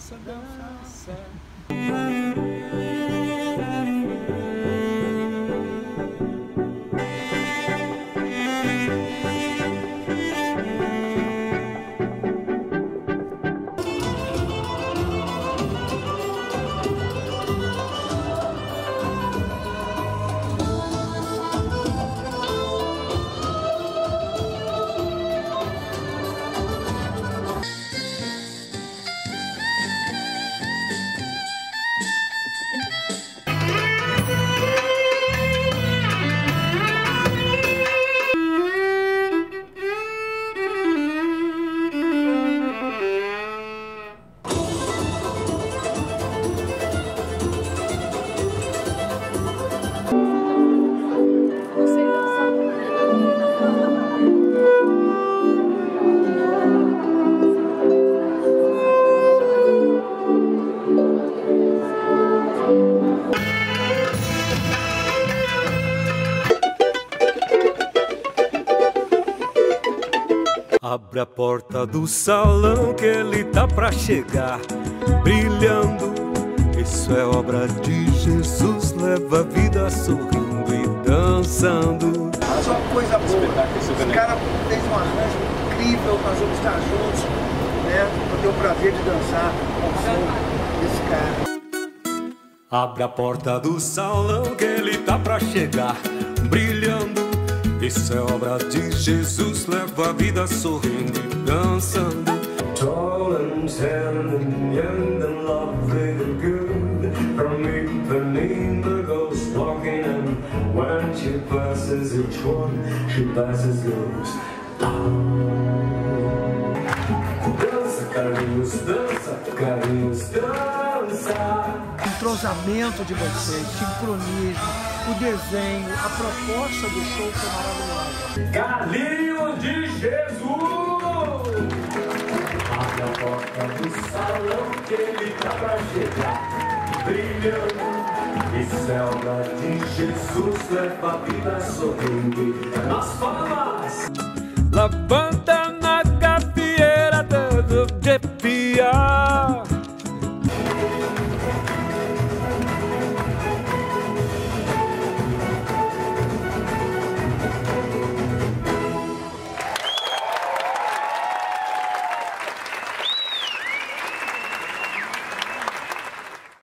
dança, dança. Abre a porta do salão que ele tá pra chegar, brilhando. Isso é obra de Jesus, leva a vida sorrindo e dançando. Mas uma coisa boa, esse cara fez um arranjo incrível, nós vamos estar juntos, né? Vou ter o prazer de dançar com o som desse cara. Abre a porta do salão que ele tá pra chegar, brilhando. Isso é obra de Jesus, leva a vida sorrindo e dançando. Tall and tan and young and lovely and good, from Ipanema goes walking, and when she passes each one, she passes those. Dança, carinhos, dança, carinhos, dança. Entrosamento de vocês, sincronismo, o desenho, a proposta do show foi maravilhosa. Carinho de Jesus! Abre a porta do salão que ele tá pra chegar, brilhando. Isso é obra de Jesus, leva a vida sorrindo. Nas palmas, lavando